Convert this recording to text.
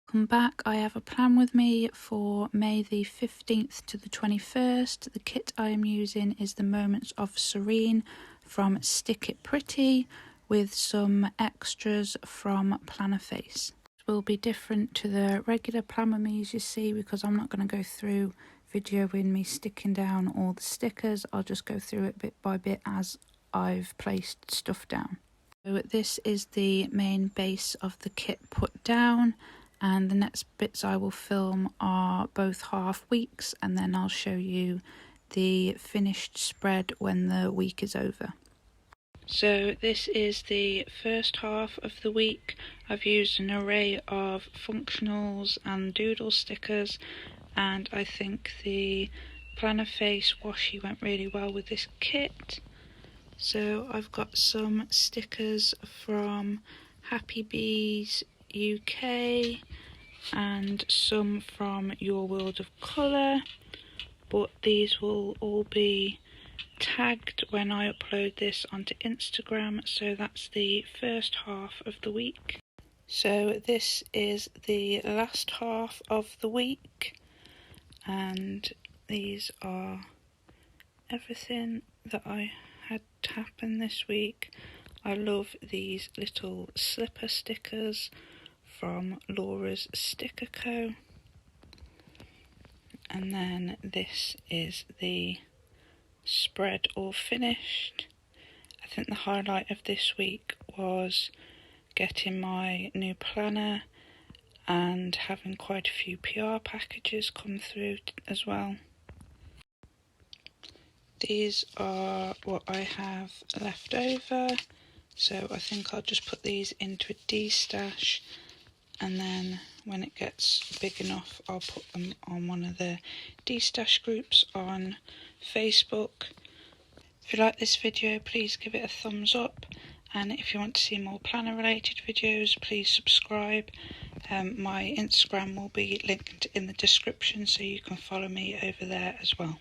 Welcome back. I have a plan with me for May the 15th to the 21st. The kit I am using is the Moments of Serene from Stickitpretty with some extras from Planner Face. This will be different to the regular plan with me, as you see, because I'm not going to go through videoing me sticking down all the stickers. I'll just go through it bit by bit as I've placed stuff down. So this is the main base of the kit put down, and the next bits I will film are both half weeks, and then I'll show you the finished spread when the week is over. So this is the first half of the week. I've used an array of functionals and doodle stickers, and I think the Planner Face washi went really well with this kit. So I've got some stickers from Happy Bees UK and some from Your World of Colour, but these will all be tagged when I upload this onto Instagram. So that's the first half of the week. So this is the last half of the week, and these are everything that I had to happen this week. I love these little slipper stickers from Laura's Sticker Co. And then this is the spread all finished. I think the highlight of this week was getting my new planner and having quite a few PR packages come through as well. These are what I have left over, so I think I'll just put these into a D-stash, and then when it gets big enough I'll put them on one of the D-stash groups on Facebook. If you like this video, please give it a thumbs up, and if you want to see more planner related videos, please subscribe. My Instagram will be linked in the description, so you can follow me over there as well.